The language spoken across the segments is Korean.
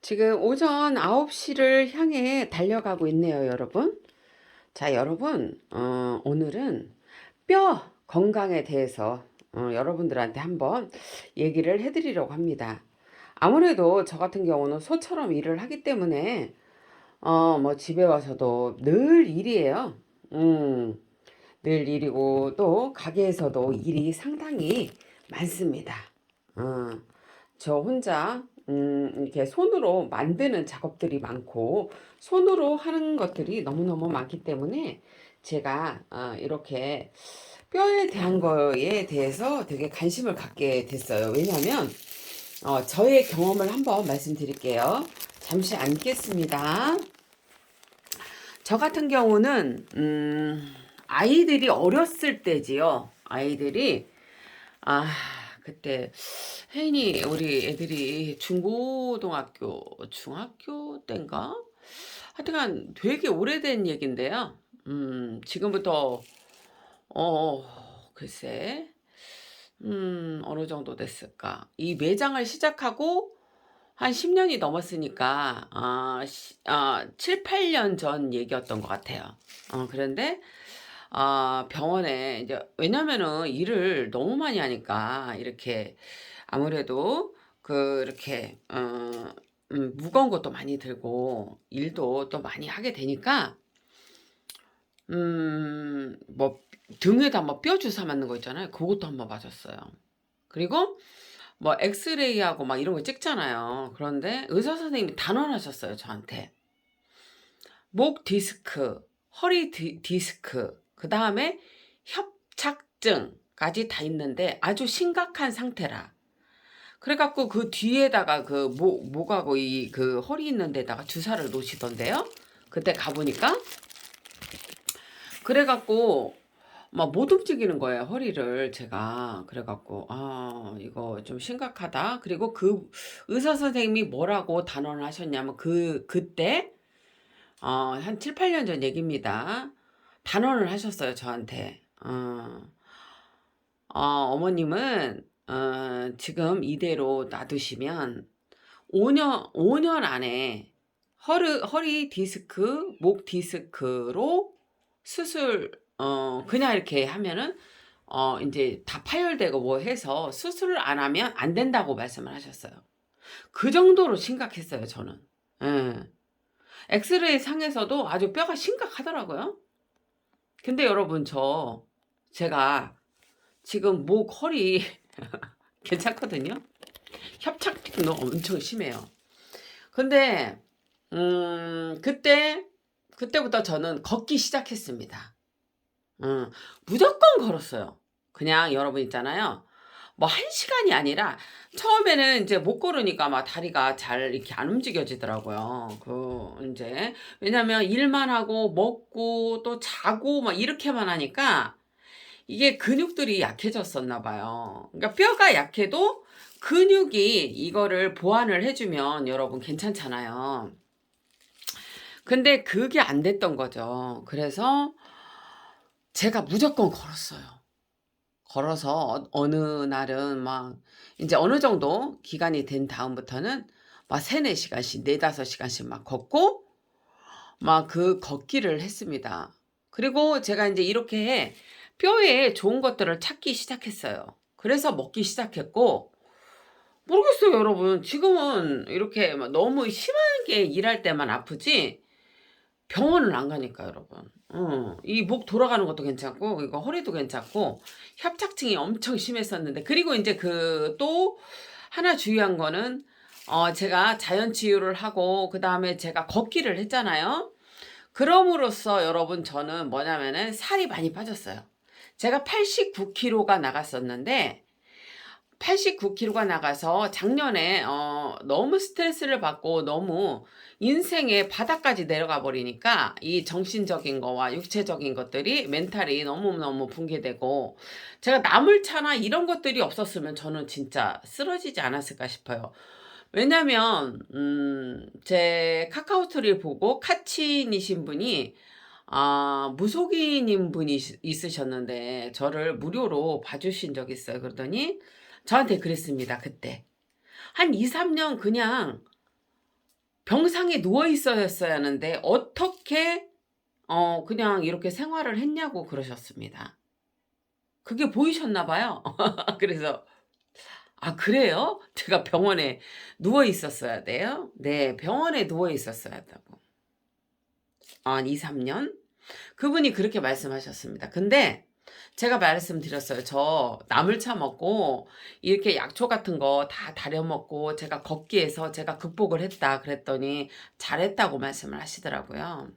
지금 오전 9시를 향해 달려가고 있네요, 여러분. 자, 여러분, 오늘은 뼈 건강에 대해서 여러분들한테 한번 얘기를 해드리려고 합니다. 아무래도 저 같은 경우는 소처럼 일을 하기 때문에 뭐 집에 와서도 늘 일이에요. 늘 일이고 또 가게에서도 일이 상당히 많습니다. 어, 저 혼자 이렇게 손으로 만드는 작업들이 많고 손으로 하는 것들이 너무너무 많기 때문에 제가 이렇게 뼈에 대한 거에 대해서 되게 관심을 갖게 됐어요. 왜냐하면 저의 경험을 한번 말씀드릴게요. 잠시 앉겠습니다. 저 같은 경우는 아이들이 어렸을 때지요. 아이들이 아 그때 혜인이 우리 애들이 중학교 때인가? 하여튼간 되게 오래된 얘긴데요. 지금부터 글쎄 어느 정도 됐을까? 이 매장을 시작하고 한 10년이 넘었으니까 7, 8년 전 얘기였던 것 같아요. 그런데 병원에 이제 왜냐면은 일을 너무 많이 하니까 이렇게 아무래도 그렇게 무거운 것도 많이 들고 일도 또 많이 하게 되니까 뭐 등에다 뭐 뼈 주사 맞는 거 있잖아요. 그것도 한번 맞았어요. 그리고 뭐 엑스레이하고 막 이런 거 찍잖아요. 그런데 의사 선생님이 단언하셨어요, 저한테. 목 디스크, 허리 디스크, 그 다음에 협착증까지 다 있는데 아주 심각한 상태라. 그래갖고 그 뒤에다가 그 목하고 이 그 허리 있는 데다가 주사를 놓으시던데요. 그때 가보니까. 그래갖고 막 못 움직이는 거예요, 허리를 제가. 그래갖고 이거 좀 심각하다. 그리고 그 의사 선생님이 뭐라고 단언을 하셨냐면 그때 한 7, 8년 전 얘기입니다. 단언을 하셨어요, 저한테. 어머님은 지금 이대로 놔두시면 5년 안에 허리 디스크, 목 디스크로 수술, 그냥 이렇게 하면은, 이제 다 파열되고 뭐 해서 수술을 안 하면 안 된다고 말씀을 하셨어요. 그 정도로 심각했어요, 저는. 예. 엑스레이 상에서도 아주 뼈가 심각하더라고요. 근데 여러분, 제가 지금 목, 허리 괜찮거든요? 협착증도 엄청 심해요. 근데, 그때부터 저는 걷기 시작했습니다. 무조건 걸었어요. 그냥 여러분 있잖아요. 뭐 1시간이 아니라 처음에는 이제 못 걸으니까 막 다리가 잘 이렇게 안 움직여지더라고요. 이제 왜냐면 일만 하고 먹고 또 자고 막 이렇게만 하니까 이게 근육들이 약해졌었나 봐요. 그러니까 뼈가 약해도 근육이 이거를 보완을 해주면 여러분 괜찮잖아요. 근데 그게 안 됐던 거죠. 그래서 제가 무조건 걸었어요. 걸어서 어느 날은 막 이제 어느 정도 기간이 된 다음부터는 막 3-4시간씩 4-5시간씩 막 걷고 막 그 걷기를 했습니다. 그리고 제가 이제 이렇게 뼈에 좋은 것들을 찾기 시작했어요. 그래서 먹기 시작했고 모르겠어요, 여러분. 지금은 이렇게 막 너무 심하게 일할 때만 아프지 병원을 안 가니까 여러분. 이 목 돌아가는 것도 괜찮고 이거 허리도 괜찮고 협착증이 엄청 심했었는데 그리고 이제 그 또 하나 주의한 거는 제가 자연 치유를 하고 그다음에 제가 걷기를 했잖아요. 그럼으로써 여러분 저는 뭐냐면은 살이 많이 빠졌어요. 제가 89kg가 나갔었는데 89kg가 나가서 작년에 너무 스트레스를 받고 너무 인생의 바닥까지 내려가 버리니까 이 정신적인 거와 육체적인 것들이 멘탈이 너무너무 붕괴되고 제가 나물차나 이런 것들이 없었으면 저는 진짜 쓰러지지 않았을까 싶어요. 왜냐면 제 카카오 스토리를 보고 카친이신 분이 무속인인 분이 있으셨는데 저를 무료로 봐주신 적이 있어요. 그러더니 저한테 그랬습니다. 그때 한 2, 3년 그냥 병상에 누워 있어야 하는데 어떻게 그냥 이렇게 생활을 했냐고 그러셨습니다. 그게 보이셨나 봐요. 그래서 "아 그래요? 제가 병원에 누워 있었어야 돼요?" 네. 병원에 누워 있었어야 한다고. 한 2-3 년? 그분이 그렇게 말씀하셨습니다. 근데 제가 말씀드렸어요. "저 나물차 먹고 이렇게 약초 같은 거 다 다려 먹고 제가 걷기 해서 제가 극복을 했다." 그랬더니 잘했다고 말씀을 하시더라고요.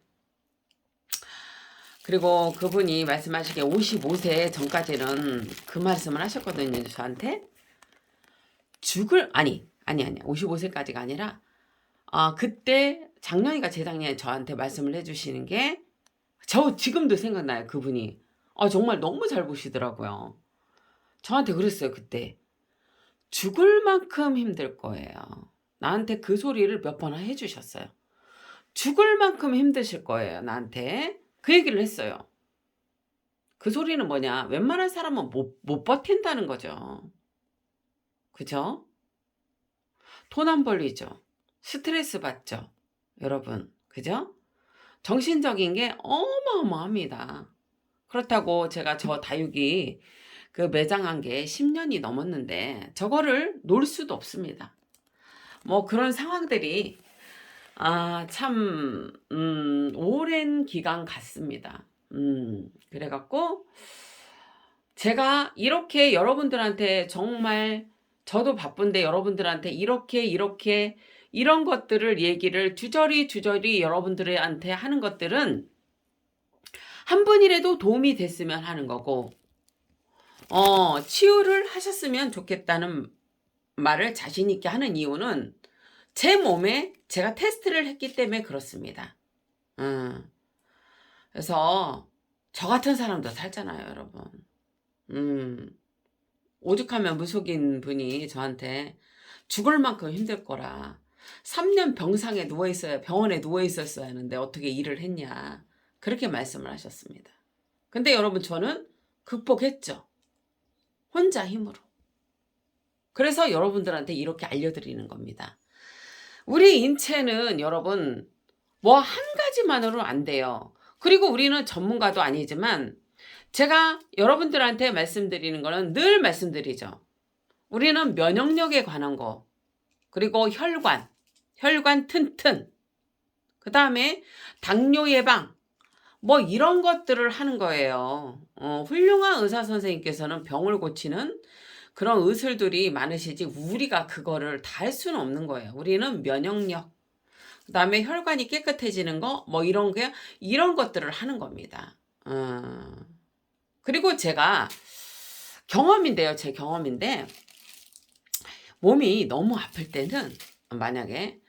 그리고 그분이 말씀하시기에 55세 전까지는 그 말씀을 하셨거든요, 저한테. 죽을 아니 55세까지가 아니라 그때 작년인가 재작년에 저한테 말씀을 해 주시는 게 저 지금도 생각나요, 그분이. 정말 너무 잘 보시더라고요. 저한테 그랬어요, 그때. "죽을 만큼 힘들 거예요." 나한테 그 소리를 몇 번 해 주셨어요. "죽을 만큼 힘드실 거예요, 나한테." 그 얘기를 했어요. 그 소리는 뭐냐? 웬만한 사람은 못 버틴다는 거죠. 그죠? 돈 안 벌리죠. 스트레스 받죠. 여러분. 그죠? 정신적인 게 어마어마합니다. 그렇다고 제가 저 다육이 그 매장한 게 10년이 넘었는데 저거를 놓을 수도 없습니다. 뭐 그런 상황들이 참 오랜 기간 같습니다. 그래 갖고 제가 이렇게 여러분들한테 정말 저도 바쁜데 여러분들한테 이렇게 이런 것들을 얘기를 주저리 여러분들한테 하는 것들은 한 분이라도 도움이 됐으면 하는 거고 치유를 하셨으면 좋겠다는 말을 자신 있게 하는 이유는 제 몸에 제가 테스트를 했기 때문에 그렇습니다. 그래서 저 같은 사람도 살잖아요, 여러분. 오죽하면 무속인 분이 저한테 죽을 만큼 힘들 거라. 3년 병상에 병원에 누워 있었어야 하는데 어떻게 일을 했냐. 그렇게 말씀을 하셨습니다. 근데 여러분 저는 극복했죠. 혼자 힘으로. 그래서 여러분들한테 이렇게 알려드리는 겁니다. 우리 인체는 여러분 뭐 한 가지만으로 안 돼요. 그리고 우리는 전문가도 아니지만 제가 여러분들한테 말씀드리는 거는 늘 말씀드리죠. 우리는 면역력에 관한 거, 그리고 혈관 튼튼, 그 다음에 당뇨 예방, 뭐 이런 것들을 하는 거예요. 훌륭한 의사 선생님께서는 병을 고치는 그런 의술들이 많으시지 우리가 그거를 다 할 수는 없는 거예요. 우리는 면역력, 그 다음에 혈관이 깨끗해지는 거, 뭐 이런 것들을 하는 겁니다. 그리고 제가 경험인데요. 제 경험인데 몸이 너무 아플 때는 만약에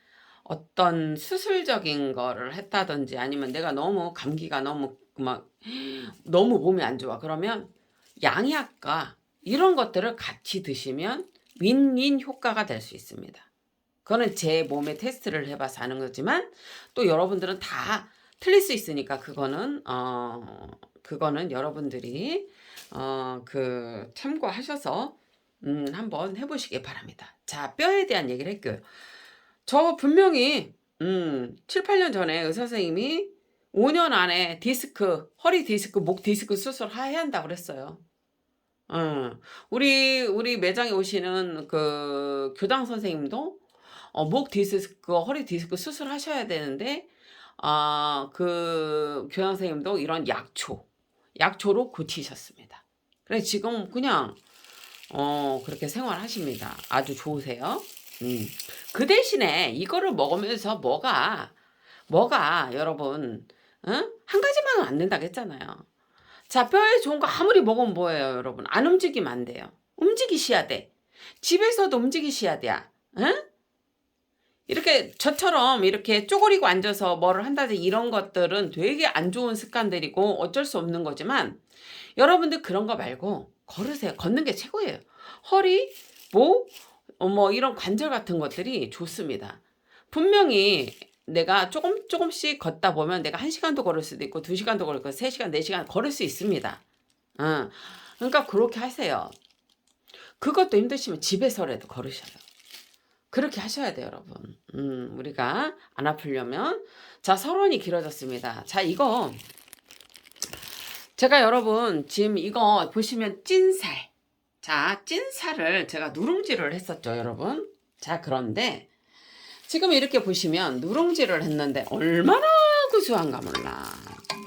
어떤 수술적인 거를 했다든지 아니면 내가 너무 감기가 너무 막 너무 몸이 안 좋아. 그러면 양약과 이런 것들을 같이 드시면 윈윈 효과가 될 수 있습니다. 그거는 제 몸에 테스트를 해봐서 하는 거지만 또 여러분들은 다 틀릴 수 있으니까 그거는 여러분들이 참고하셔서 한번 해보시기 바랍니다. 자, 뼈에 대한 얘기를 할게요. 저 분명히 7, 8년 전에 의사 선생님이 5년 안에 허리 디스크, 목 디스크 수술 해야 한다고 그랬어요. 우리 매장에 오시는 그 교장 선생님도 목 디스크, 허리 디스크 수술하셔야 되는데 그 교장 선생님도 이런 약초로 고치셨습니다. 그래서 지금 그냥 그렇게 생활하십니다. 아주 좋으세요. 그 대신에 이거를 먹으면서 뭐가 여러분 한 가지만은 안 된다고 했잖아요. 자, 뼈에 좋은 거 아무리 먹으면 뭐예요, 여러분? 안 움직이면 안 돼요. 움직이셔야 돼. 집에서도 움직이셔야 돼. 이렇게 저처럼 이렇게 쪼그리고 앉아서 뭐를 한다든지 이런 것들은 되게 안 좋은 습관들이고 어쩔 수 없는 거지만 여러분들 그런 거 말고 걸으세요. 걷는 게 최고예요. 허리, 목, 뭐 이런 관절 같은 것들이 좋습니다. 분명히 내가 조금씩 걷다 보면 내가 1시간도 걸을 수도 있고 2시간도 걸을 거고 3시간, 4시간 걸을 수 있습니다. 그러니까 그렇게 하세요. 그것도 힘드시면 집에서라도 걸으셔요. 그렇게 하셔야 돼요, 여러분. 우리가 안 아프려면. 자, 서론이 길어졌습니다. 자, 이거 제가 여러분 지금 이거 보시면 찐살. 자, 찐살을 제가 누룽지를 했었죠, 여러분. 자, 그런데 지금 이렇게 보시면 누룽지를 했는데 얼마나 구수한가 몰라.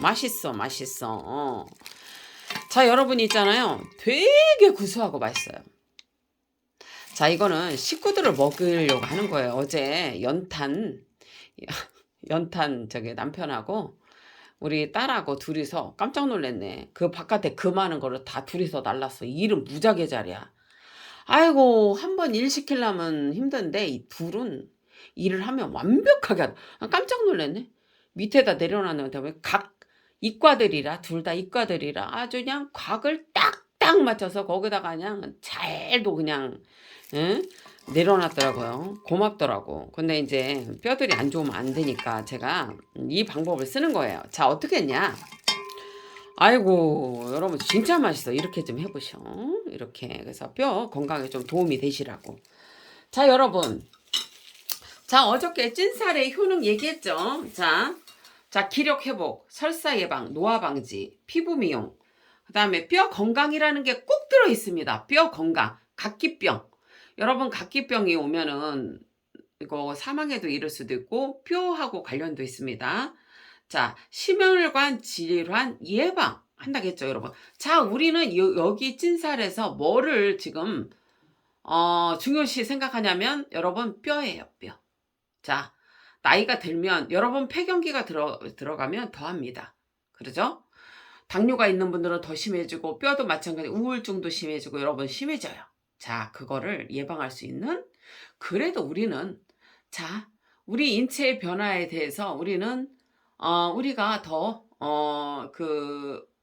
맛있어, 맛있어. 자, 여러분 있잖아요. 되게 구수하고 맛있어요. 자, 이거는 식구들을 먹으려고 하는 거예요. 어제 연탄 저기 남편하고 우리 딸하고 둘이서 깜짝 놀랐네. 그 바깥에 그 많은 거를 다 둘이서 날랐어. 일은 무지하게 잘이야. 아이고, 한 번 일 시키려면 힘든데 이 둘은 일을 하면 완벽하게 하다. 깜짝 놀랐네. 밑에다 내려놨는데 이과들이라 둘 다 이과들이라 아주 그냥 곽을 딱딱 맞춰서 거기다가 그냥 잘도 그냥 응? 내려놨더라고요. 고맙더라고. 근데 이제 뼈들이 안 좋으면 안 되니까 제가 이 방법을 쓰는 거예요. 자, 어떻게 했냐? 아이고, 여러분 진짜 맛있어. 이렇게 좀 해보셔. 이렇게. 그래서 뼈 건강에 좀 도움이 되시라고. 자, 여러분. 자, 어저께 찐살의 효능 얘기했죠. 자, 기력 회복, 설사 예방, 노화 방지, 피부 미용. 그 다음에 뼈 건강이라는 게 꼭 들어 있습니다. 뼈 건강, 각기병. 여러분 각기병이 오면은 이거 사망에도 이를 수도 있고 뼈하고 관련도 있습니다. 자, 심혈관 질환 예방 한다겠죠, 여러분. 자, 우리는 여기 찐살에서 뭐를 지금 중요시 생각하냐면 여러분 뼈예요, 뼈. 자, 나이가 들면 여러분 폐경기가 들어가면 더 합니다. 그러죠? 당뇨가 있는 분들은 더 심해지고 뼈도 마찬가지 우울증도 심해지고 여러분 심해져요. 자, 그거를 예방할 수 있는 그래도 우리는 자, 우리 인체의 변화에 대해서 우리는 우리가 더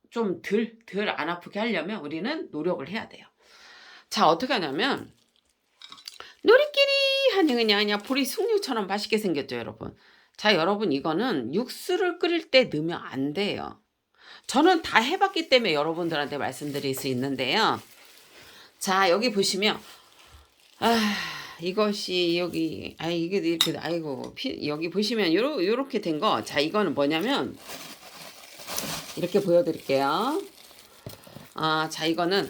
좀 덜 안 아프게 하려면 우리는 노력을 해야 돼요. 자, 어떻게 하냐면 우리끼리 하니 그냥 보리 숭늉처럼 맛있게 생겼죠, 여러분. 자, 여러분 이거는 육수를 끓일 때 넣으면 안 돼요. 저는 다 해봤기 때문에 여러분들한테 말씀드릴 수 있는데요. 자, 여기 보시면 이것이 여기 이게 이렇게 아이고 여기 보시면 요렇게 된 거. 자, 이거는 뭐냐면 이렇게 보여드릴게요. 자, 이거는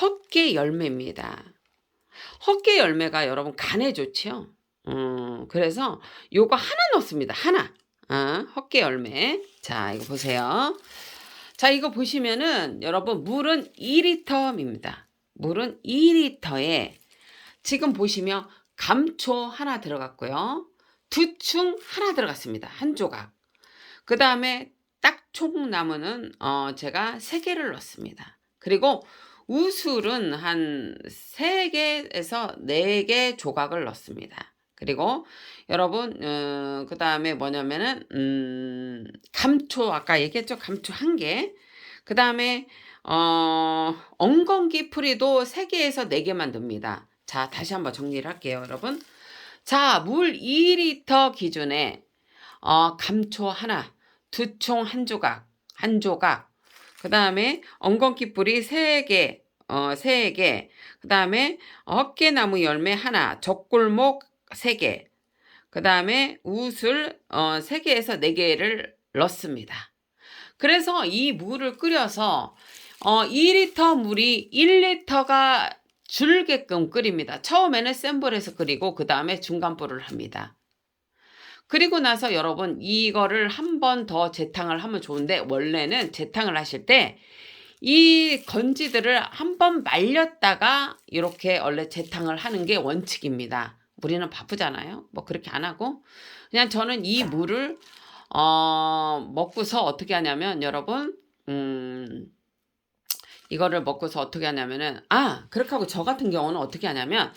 헛개 열매입니다. 헛개 열매가 여러분 간에 좋죠. 그래서 요거 하나 넣습니다. 하나. 헛개 열매. 자, 이거 보세요. 자, 이거 보시면은 여러분 물은 2리터입니다. 물은 2리터에 지금 보시면 감초 하나 들어갔고요. 두충 하나 들어갔습니다. 한 조각. 그 다음에 딱총나무는 제가 3개를 넣습니다. 그리고 우술은 한 3개에서 4개 조각을 넣습니다. 그리고 여러분 그 다음에 뭐냐면은 감초 아까 얘기했죠. 감초 1개. 그 다음에 엉겅퀴 풀이도 3개에서 4개만 넣습니다. 자, 다시 한번 정리를 할게요, 여러분. 자, 물 2리터 기준에 감초 하나, 두총 한 조각, 그 다음에 엉겅퀴 뿌리 3개, 3개, 그 다음에 헛개나무 열매 하나, 젖골목 3개, 그 다음에 우술 3개에서 4개를 넣습니다. 그래서 이 물을 끓여서 2리터 물이 1리터가 줄게끔 끓입니다. 처음에는 센 불에서 끓이고 그 다음에 중간불을 합니다. 그리고 나서 여러분 이거를 한 번 더 재탕을 하면 좋은데 원래는 재탕을 하실 때 이 건지들을 한 번 말렸다가 이렇게 원래 재탕을 하는 게 원칙입니다. 우리는 바쁘잖아요. 뭐 그렇게 안 하고 그냥 저는 이 물을 먹고서 어떻게 하냐면 여러분 이거를 먹고서 어떻게 하냐면은 그렇게 하고 저 같은 경우는 어떻게 하냐면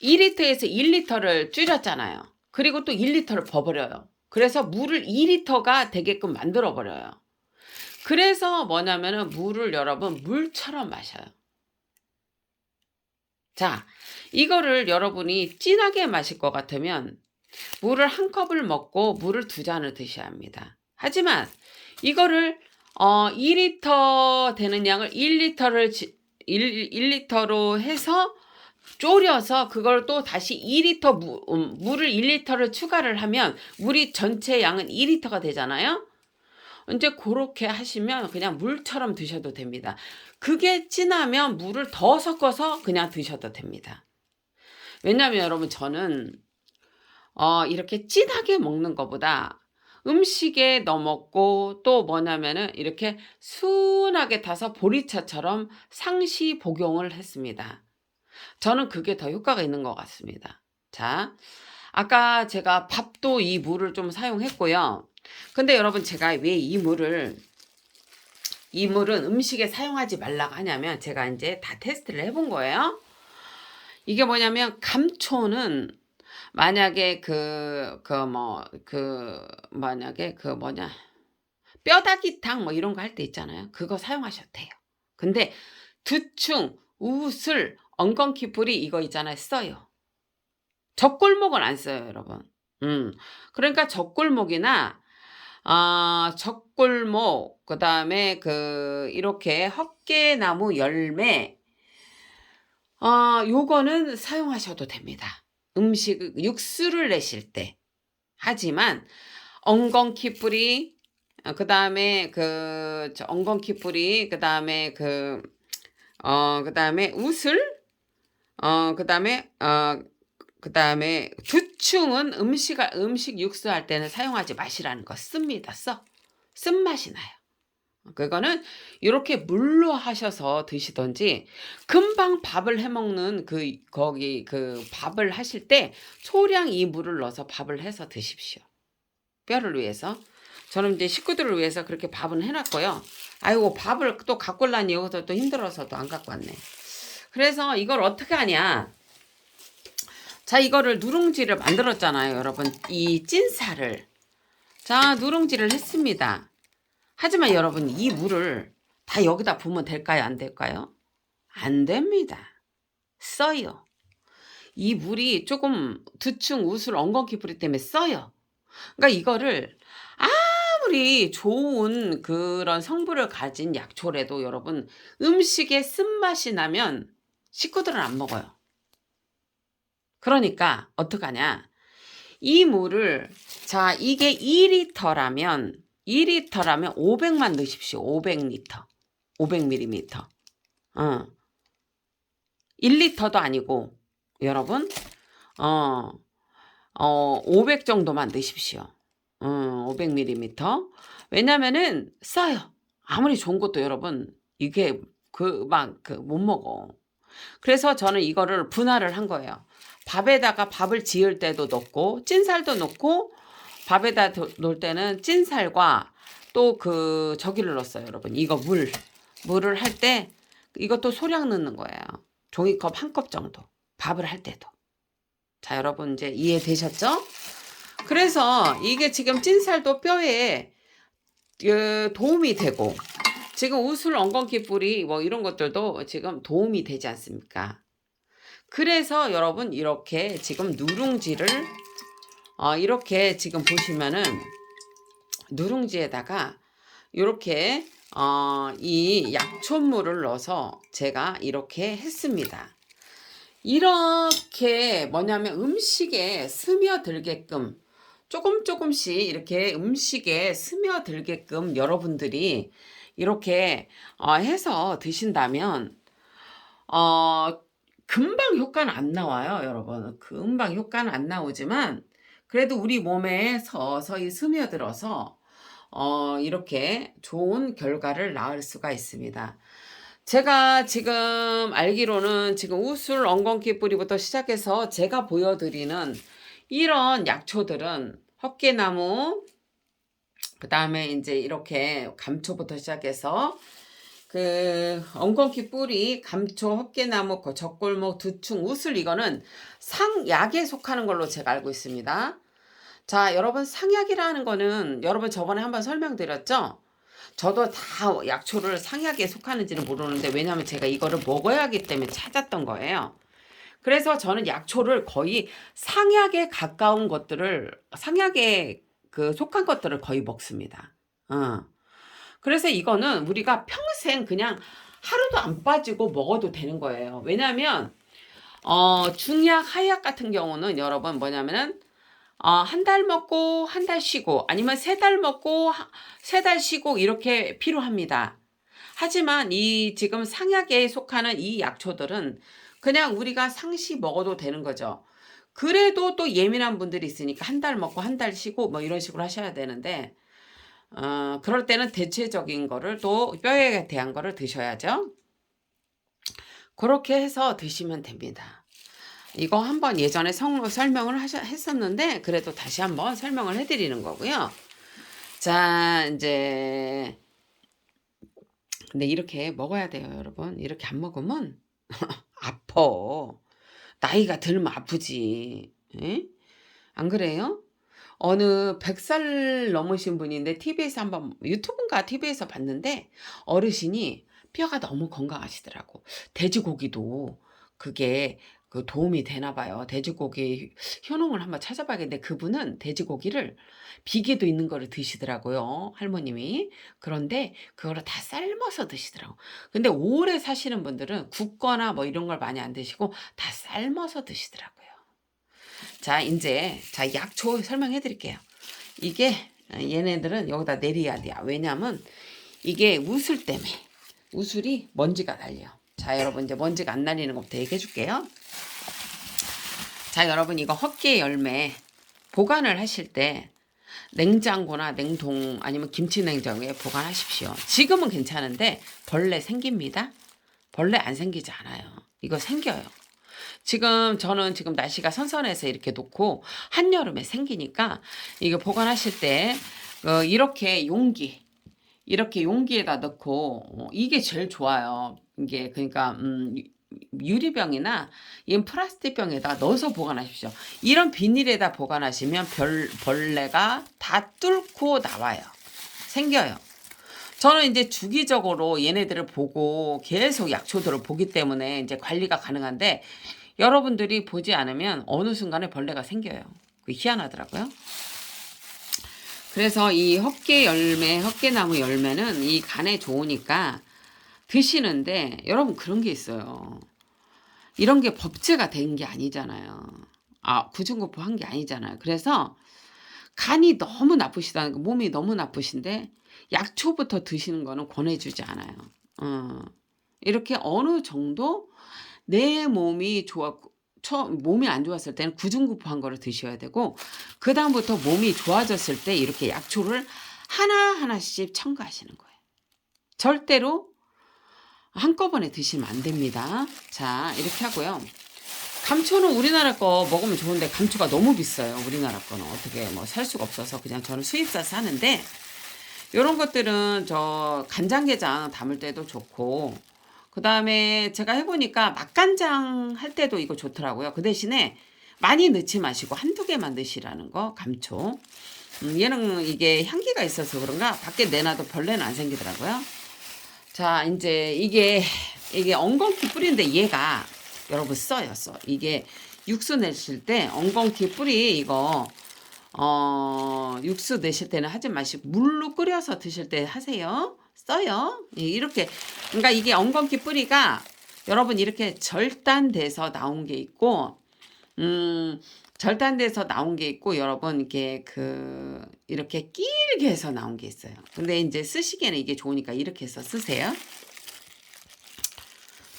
2리터에서 1리터를 줄였잖아요. 그리고 또 1리터를 버려요. 그래서 물을 2리터가 되게끔 만들어 버려요. 그래서 뭐냐면은 물을 여러분 물처럼 마셔요. 자, 이거를 여러분이 진하게 마실 것 같으면 물을 한 컵을 먹고 물을 2잔을 드셔야 합니다. 하지만 이거를 2리터 되는 양을 1리터로 해서 졸여서 그걸 또 다시 2리터 물을 1리터를 추가를 하면 물이 전체 양은 2리터가 되잖아요. 이제 그렇게 하시면 그냥 물처럼 드셔도 됩니다. 그게 진하면 물을 더 섞어서 그냥 드셔도 됩니다. 왜냐하면 여러분 저는 이렇게 진하게 먹는 것보다 음식에 넣어 먹고 또 뭐냐면은 이렇게 순하게 타서 보리차처럼 상시 복용을 했습니다. 저는 그게 더 효과가 있는 것 같습니다. 자, 아까 제가 밥도 이 물을 좀 사용했고요. 근데 여러분 제가 왜 이 물은 음식에 사용하지 말라고 하냐면 제가 이제 다 테스트를 해본 거예요. 이게 뭐냐면 감초는 만약에 만약에 뼈다귀탕 뭐 이런 거 할 때 있잖아요. 그거 사용하셔도 돼요. 근데 두충, 우슬, 엉겅퀴뿌리 이거 있잖아요. 써요. 젖골목은 안 써요, 여러분. 그러니까 젖골목이나 젖골목, 그다음에 이렇게 헛개나무 열매 요거는 사용하셔도 됩니다. 육수를 내실 때. 하지만 엉겅퀴뿌리 그다음에 엉겅퀴뿌리 그다음에 그다음에 우슬 그다음에 두충은 음식 육수할 때는 사용하지 마시라는 거 씁니다. 쓴맛이 나요. 그거는 이렇게 물로 하셔서 드시던지 금방 밥을 해먹는 밥을 하실 때 소량 이 물을 넣어서 밥을 해서 드십시오. 뼈를 위해서. 저는 이제 식구들을 위해서 그렇게 밥은 해놨고요. 아이고 밥을 또 갖고 올라니 여기서 또 힘들어서 또 안 갖고 왔네. 그래서 이걸 어떻게 하냐. 자, 이거를 누룽지를 만들었잖아요, 여러분. 이 찐살을. 자, 누룽지를 했습니다. 하지만 여러분 이 물을 다 여기다 부으면 될까요? 안 될까요? 안 됩니다. 써요. 이 물이 조금 두충, 우슬, 엉겅퀴뿌리 때문에 써요. 그러니까 이거를 아무리 좋은 그런 성분을 가진 약초라도 여러분 음식에 쓴맛이 나면 식구들은 안 먹어요. 그러니까 어떡하냐. 이 물을 자 이게 2리터라면 500만 넣으십시오. 500리터. 500ml. 1리터도 아니고 여러분 500 정도만 넣으십시오. 500ml. 왜냐면은 써요. 아무리 좋은 것도 여러분 이게 못 먹어. 그래서 저는 이거를 분할을 한 거예요. 밥에다가 밥을 지을 때도 넣고 찐살도 넣고 밥에다 놓을 때는 찐살과 또 저기를 넣었어요, 여러분. 이거 물을 할 때 이것도 소량 넣는 거예요. 종이컵 1컵 정도. 밥을 할 때도. 자, 여러분 이제 이해되셨죠? 그래서 이게 지금 찐살도 뼈에 도움이 되고 지금 우슬, 엉겅퀴뿌리 뭐 이런 것들도 지금 도움이 되지 않습니까? 그래서 여러분 이렇게 지금 누룽지를 이렇게 지금 보시면은 누룽지에다가 이렇게 이 약초물을 넣어서 제가 이렇게 했습니다. 이렇게 뭐냐면 음식에 스며들게끔 조금씩 이렇게 음식에 스며들게끔 여러분들이 이렇게 해서 드신다면 금방 효과는 안 나와요, 여러분. 금방 효과는 안 나오지만 그래도 우리 몸에 서서히 스며들어서 이렇게 좋은 결과를 낳을 수가 있습니다. 제가 지금 알기로는 지금 우슬, 엉겅퀴뿌리부터 시작해서 제가 보여드리는 이런 약초들은 헛개나무, 그 다음에 이제 이렇게 감초부터 시작해서 엉겅퀴뿌리, 감초, 헛개나무, 젖골목, 두충, 우슬 이거는 상약에 속하는 걸로 제가 알고 있습니다. 자, 여러분 상약이라는 거는 여러분 저번에 한번 설명드렸죠? 저도 다 약초를 상약에 속하는지는 모르는데 왜냐하면 제가 이거를 먹어야 하기 때문에 찾았던 거예요. 그래서 저는 약초를 거의 상약에 가까운 것들을 상약에 속한 것들을 거의 먹습니다. 그래서 이거는 우리가 평생 그냥 하루도 안 빠지고 먹어도 되는 거예요. 왜냐하면 중약, 하약 같은 경우는 여러분 뭐냐면은 한 달 먹고 한 달 쉬고 아니면 3달 먹고 3달 쉬고 이렇게 필요합니다. 하지만 이 지금 상약에 속하는 이 약초들은 그냥 우리가 상시 먹어도 되는 거죠. 그래도 또 예민한 분들이 있으니까 한 달 먹고 한 달 쉬고 뭐 이런 식으로 하셔야 되는데 그럴 때는 대체적인 거를 또 뼈에 대한 거를 드셔야죠. 그렇게 해서 드시면 됩니다. 이거 한번 예전에 설명을 했었는데 그래도 다시 한번 설명을 해드리는 거고요. 자, 이제 근데 이렇게 먹어야 돼요, 여러분. 이렇게 안 먹으면 아파. 나이가 들면 아프지. 에? 안 그래요? 어느 100살 넘으신 분인데 TV에서 한번 유튜브인가 TV에서 봤는데 어르신이 뼈가 너무 건강하시더라고. 돼지고기도 그게 그 도움이 되나 봐요. 돼지고기 효능을 한번 찾아봐야겠는데 그분은 돼지고기를 비계도 있는 거를 드시더라고요. 할머님이. 그런데 그거를 다 삶아서 드시더라고. 근데 오래 사시는 분들은 굽거나 뭐 이런 걸 많이 안 드시고 다 삶아서 드시더라고요. 자, 이제 약초 설명해 드릴게요. 이게 얘네들은 여기다 내려야 돼요. 왜냐면 이게 우슬 때문에 우슬이 먼지가 날려. 자, 여러분 이제 먼지가 안 날리는 것부터 얘기해 줄게요. 자, 여러분 이거 헛개 열매 보관을 하실 때 냉장고나 냉동 아니면 김치 냉장고에 보관하십시오. 지금은 괜찮은데 벌레 생깁니다. 벌레 안 생기지 않아요. 이거 생겨요. 저는 지금 날씨가 선선해서 이렇게 놓고 한여름에 생기니까 이거 보관하실 때 이렇게 용기에다 넣고 이게 제일 좋아요. 이게 그러니까 유리병이나 이 플라스틱 병에다 넣어서 보관하십시오. 이런 비닐에다 보관하시면 벌레가 다 뚫고 나와요. 생겨요. 저는 이제 주기적으로 얘네들을 보고 계속 약초들을 보기 때문에 이제 관리가 가능한데 여러분들이 보지 않으면 어느 순간에 벌레가 생겨요. 희한하더라고요. 그래서 이 헛개나무 열매는 이 간에 좋으니까 드시는데 여러분 그런 게 있어요. 이런 게 법제가 된 게 아니잖아요. 구중구포 한 게 아니잖아요. 그래서 간이 너무 나쁘시다는 거, 몸이 너무 나쁘신데 약초부터 드시는 거는 권해주지 않아요. 이렇게 어느 정도 내 몸이 몸이 안 좋았을 때는 구중구포한 거를 드셔야 되고 그 다음부터 몸이 좋아졌을 때 이렇게 약초를 하나하나씩 첨가하시는 거예요. 절대로 한꺼번에 드시면 안 됩니다. 자, 이렇게 하고요. 감초는 우리나라 거 먹으면 좋은데 감초가 너무 비싸요. 우리나라 거는 어떻게 뭐 살 수가 없어서 그냥 저는 수입사 사는데 이런 것들은 저 간장게장 담을 때도 좋고 그 다음에 제가 해보니까 맛간장 할 때도 이거 좋더라고요. 그 대신에 많이 넣지 마시고 한두 개만 넣으시라는 거, 감초. 얘는 이게 향기가 있어서 그런가 밖에 내놔도 벌레는 안 생기더라고요. 자, 이제 이게 엉겅퀴 뿌리인데 얘가 여러분 써. 이게 육수 내실 때 엉겅퀴 뿌리 이거 육수 내실 때는 하지 마시고 물로 끓여서 드실 때 하세요. 써요. 이렇게 그러니까 이게 엉겅퀴 뿌리가 여러분 이렇게 절단돼서 나온 게 있고 절단돼서 나온 게 있고 여러분 이게 이렇게 길게 해서 나온 게 있어요. 근데 이제 쓰시기에는 이게 좋으니까 이렇게 해서 쓰세요.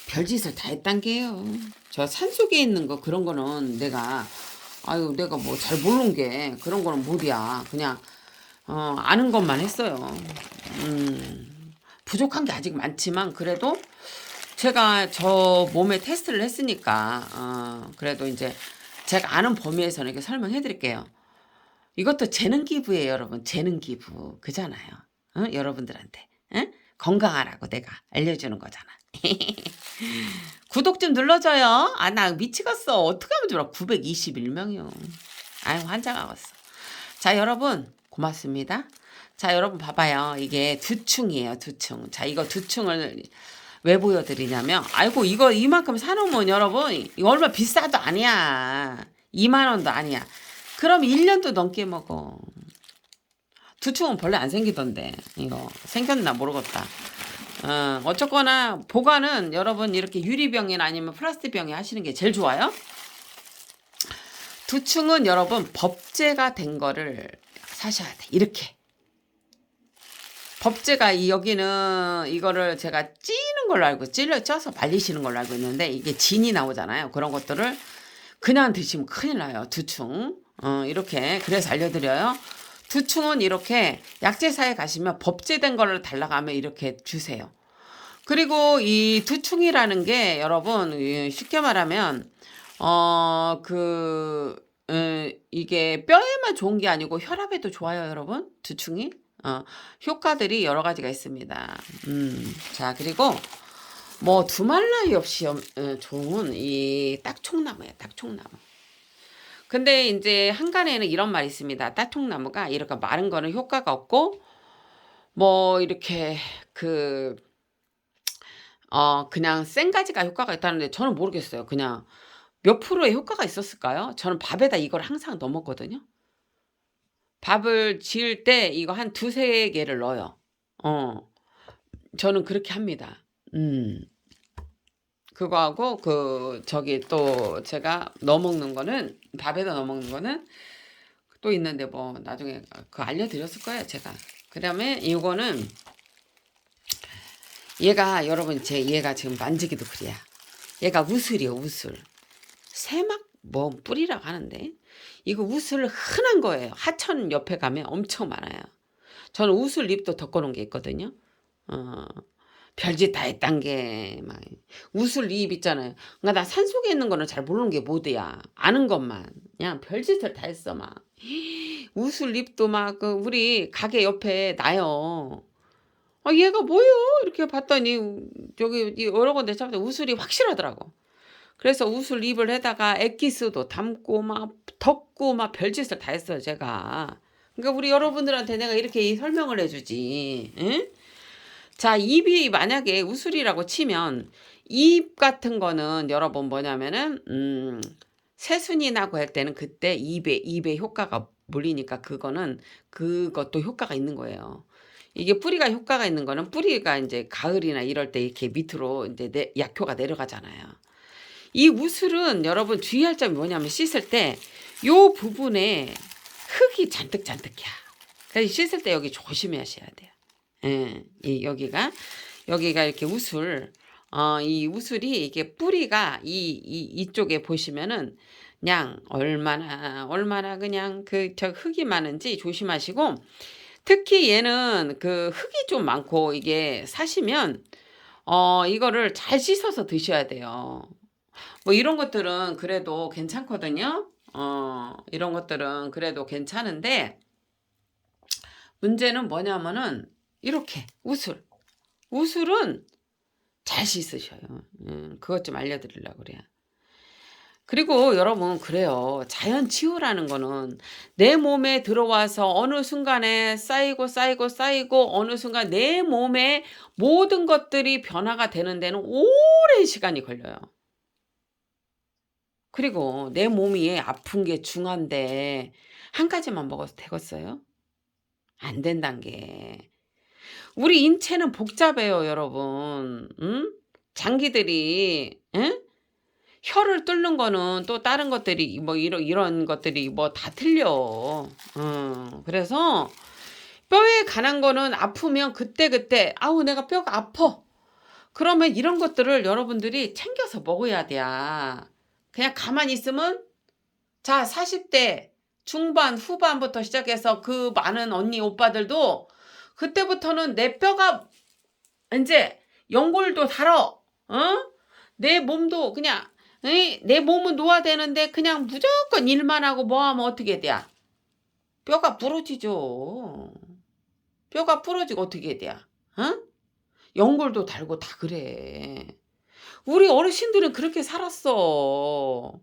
별짓을 다 했단 게요. 저 산속에 있는 거 그런 거는 내가 뭐 잘 모르는 게 그런 거는 못이야. 그냥 아는 것만 했어요. 부족한 게 아직 많지만 그래도 제가 저 몸에 테스트를 했으니까 그래도 이제 제가 아는 범위에서는 이렇게 설명해 드릴게요. 이것도 재능 기부예요, 여러분. 재능 기부. 그잖아요. 여러분들한테. 건강하라고 내가 알려주는 거잖아. 구독 좀 눌러줘요. 나 미치겠어. 어떡하면 좋아. 921명이요. 아유, 환장하겠어. 자, 여러분 고맙습니다. 자, 여러분 봐봐요. 이게 두충이에요. 두충. 자, 이거 두충을 왜 보여드리냐면 아이고 이거 이만큼 사놓으면 여러분 이거 얼마 비싸도 아니야. 2만 원도 아니야. 그럼 1년도 넘게 먹어. 두충은 벌레 안 생기던데 이거 생겼나 모르겠다. 어쨌거나 보관은 여러분 이렇게 유리병이나 아니면 플라스틱 병에 하시는 게 제일 좋아요. 두충은 여러분 법제가 된 거를 사셔야 돼. 이렇게. 법제가 여기는 이거를 제가 찌는 걸로 알고 쪄서 발리시는 걸로 알고 있는데 이게 진이 나오잖아요. 그런 것들을 그냥 드시면 큰일 나요. 두충. 이렇게 그래서 알려드려요. 두충은 이렇게 약재사에 가시면 법제된 거를 달라고 하면 이렇게 주세요. 그리고 이 두충이라는 게 여러분 쉽게 말하면 이게 뼈에만 좋은 게 아니고 혈압에도 좋아요, 여러분. 두충이. 효과들이 여러 가지가 있습니다. 자, 그리고 뭐 두말 나위 없이 좋은 이 딱총나무예요, 딱총나무. 근데 이제 한간에는 이런 말이 있습니다. 딱총나무가 이렇게 마른 거는 효과가 없고 뭐 이렇게 그냥 생가지가 효과가 있다는데 저는 모르겠어요. 그냥 몇 프로의 효과가 있었을까요? 저는 밥에다 이걸 항상 넣어 먹거든요. 밥을 지을 때 이거 한 두세 개를 넣어요. 저는 그렇게 합니다. 그거하고 또 제가 넣어 먹는 거는 밥에다 넣어 먹는 거는 또 있는데 뭐 나중에 그거 알려드렸을 거예요, 제가. 그다음에 이거는 얘가 여러분 얘가 지금 만지기도 그래야. 얘가 우슬이에요, 우슬. 새막 뭐 뿌리라고 하는데 이거 우슬 흔한 거예요. 하천 옆에 가면 엄청 많아요. 저는 우슬 잎도 덮어놓은 게 있거든요. 별짓 다 했단 게 막 우슬 잎 있잖아요. 그러니까 나 산속에 있는 거는 잘 모르는 게 뭐드야. 아는 것만 그냥 별짓을 다 했어 막. 우슬 잎도 막 우리 가게 옆에 나요. 얘가 뭐요? 이렇게 봤더니 저기 여러 군데 잡다 우슬이 확실하더라고. 그래서 우슬 잎을 해다가 액기스도 담고 막 덮고 막 별짓을 다 했어요, 제가. 그러니까 우리 여러분들한테 내가 이렇게 설명을 해주지. 응? 자, 잎이 만약에 우슬이라고 치면 잎 같은 거는 여러분 뭐냐면은 새순이 나고 할 때는 그때 잎에 효과가 몰리니까 그것도 효과가 있는 거예요. 이게 뿌리가 효과가 있는 거는 뿌리가 이제 가을이나 이럴 때 이렇게 밑으로 이제 약효가 내려가잖아요. 이 우슬은 여러분 주의할 점이 뭐냐면 씻을 때 요 부분에 흙이 잔뜩이야. 그래서 씻을 때 여기 조심하셔야 돼요. 예, 여기가 이렇게 이 우슬이 이게 뿌리가 이쪽에 보시면은 그냥 얼마나 그냥 저 흙이 많은지 조심하시고 특히 얘는 흙이 좀 많고 이게 사시면 이거를 잘 씻어서 드셔야 돼요. 뭐 이런 것들은 그래도 괜찮거든요. 이런 것들은 그래도 괜찮은데 문제는 뭐냐면은 이렇게 우슬은 잘 씻으셔요. 그것 좀 알려드리려고 그래요. 그리고 여러분 그래요. 자연 치유라는 거는 내 몸에 들어와서 어느 순간에 쌓이고 어느 순간 내 몸에 모든 것들이 변화가 되는 데는 오랜 시간이 걸려요. 그리고 내 몸이 아픈 게 중한데 한 가지만 먹어도 되겠어요? 안 된단 게. 우리 인체는 복잡해요, 여러분. 응? 장기들이 응? 혀를 뚫는 거는 또 다른 것들이 뭐 이런 것들이 뭐 다 틀려. 그래서 뼈에 관한 거는 아프면 그때 아우 내가 뼈가 아파. 그러면 이런 것들을 여러분들이 챙겨서 먹어야 돼. 그냥 가만히 있으면 자 40대 중반 후반부터 시작해서 그 많은 언니 오빠들도 그때부터는 내 뼈가 이제 연골도 달어. 내 몸도 그냥 내 몸은 노화되는데 그냥 무조건 일만 하고 뭐 하면 어떻게 돼? 뼈가 부러지죠. 뼈가 부러지고 어떻게 돼? 연골도 달고 다 그래. 우리 어르신들은 그렇게 살았어.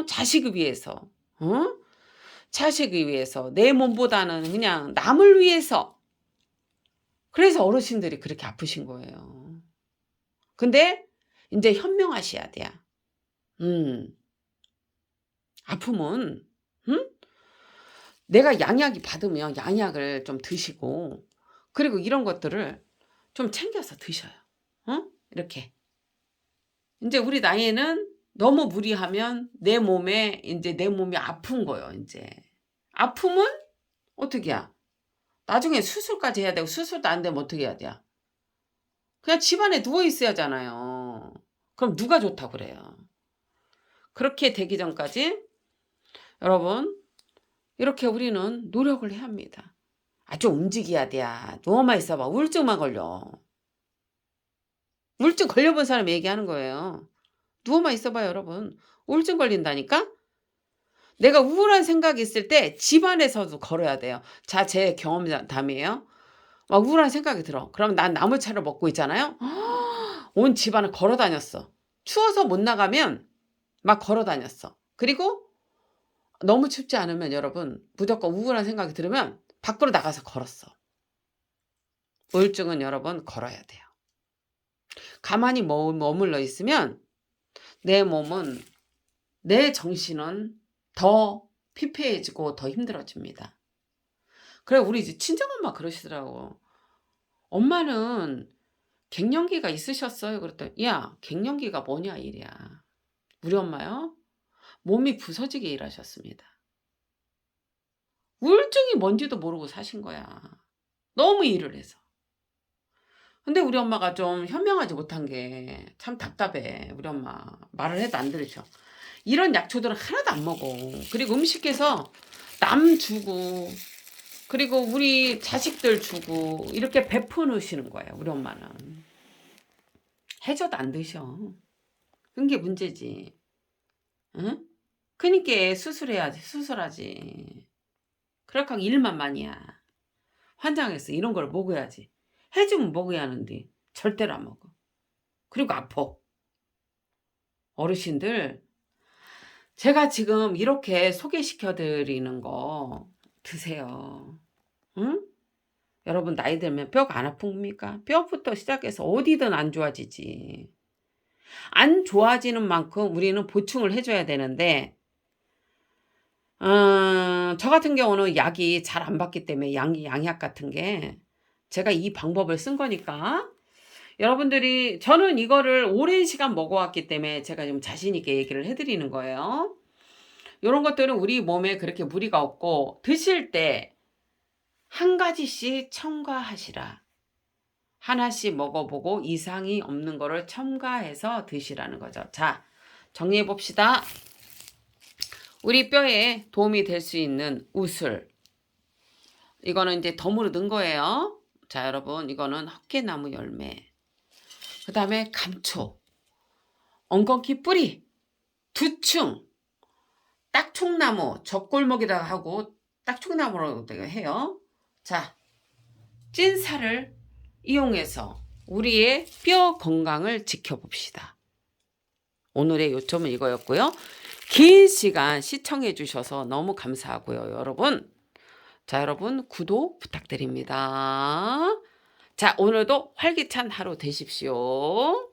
자식을 위해서. 자식을 위해서. 내 몸보다는 그냥 남을 위해서. 그래서 어르신들이 그렇게 아프신 거예요. 근데 이제 현명하셔야 돼요. 아프면 내가 양약이 받으면 양약을 좀 드시고 그리고 이런 것들을 좀 챙겨서 드셔요. 응? 이렇게. 이제 우리 나이에는 너무 무리하면 내 몸이 아픈 거예요, 이제. 아프면 어떻게 해야? 나중에 수술까지 해야 되고 수술도 안 되면 어떻게 해야 돼? 그냥 집안에 누워 있어야 하잖아요. 그럼 누가 좋다고 그래요? 그렇게 되기 전까지 여러분 이렇게 우리는 노력을 해야 합니다. 좀 움직여야 돼. 누워만 있어봐. 우울증만 걸려. 우울증 걸려본 사람 얘기하는 거예요. 누워만 있어봐요, 여러분. 우울증 걸린다니까? 내가 우울한 생각이 있을 때 집안에서도 걸어야 돼요. 자, 제 경험담이에요. 막 우울한 생각이 들어. 그럼 난 나무차를 먹고 있잖아요. 온 집안을 걸어 다녔어. 추워서 못 나가면 막 걸어 다녔어. 그리고 너무 춥지 않으면 여러분 무조건 우울한 생각이 들으면 밖으로 나가서 걸었어. 우울증은 여러분 걸어야 돼요. 가만히 머물러 있으면 내 몸은 내 정신은 더 피폐해지고 더 힘들어집니다. 그래 우리 이제 친정엄마 그러시더라고. 엄마는 갱년기가 있으셨어요? 그랬더니 야 갱년기가 뭐냐 이래야. 우리 엄마요? 몸이 부서지게 일하셨습니다. 우울증이 뭔지도 모르고 사신 거야. 너무 일을 해서. 근데 우리 엄마가 좀 현명하지 못한 게 참 답답해. 우리 엄마 말을 해도 안 들으셔. 이런 약초들은 하나도 안 먹어. 그리고 음식해서 남 주고 그리고 우리 자식들 주고 이렇게 베푸시는 거예요. 우리 엄마는. 해줘도 안 드셔. 그런 게 문제지. 응? 그러니까 수술하지. 그렇게 하고 일만 많이야. 환장했어. 이런 걸 먹어야지. 해주면 먹어야 하는데 절대로 안 먹어. 그리고 아파. 어르신들 제가 지금 이렇게 소개시켜드리는 거 드세요. 응? 여러분 나이 들면 뼈가 안 아픕니까? 뼈부터 시작해서 어디든 안 좋아지지. 안 좋아지는 만큼 우리는 보충을 해줘야 되는데 저 같은 경우는 약이 잘 안 받기 때문에 양약 같은 게 제가 이 방법을 쓴 거니까 여러분들이 저는 이거를 오랜 시간 먹어왔기 때문에 제가 좀 자신 있게 얘기를 해드리는 거예요. 이런 것들은 우리 몸에 그렇게 무리가 없고 드실 때 한 가지씩 첨가하시라. 하나씩 먹어보고 이상이 없는 거를 첨가해서 드시라는 거죠. 자, 정리해 봅시다. 우리 뼈에 도움이 될 수 있는 우슬. 이거는 이제 덤으로 넣은 거예요. 자, 여러분 이거는 헛개나무 열매. 그 다음에 감초, 엉겅퀴 뿌리, 두충, 딱총나무, 젖골목에다가 하고 딱총나무로 해요. 자, 찐살을 이용해서 우리의 뼈 건강을 지켜봅시다. 오늘의 요점은 이거였고요. 긴 시간 시청해 주셔서 너무 감사하고요. 여러분. 자, 여러분 구독 부탁드립니다. 자, 오늘도 활기찬 하루 되십시오.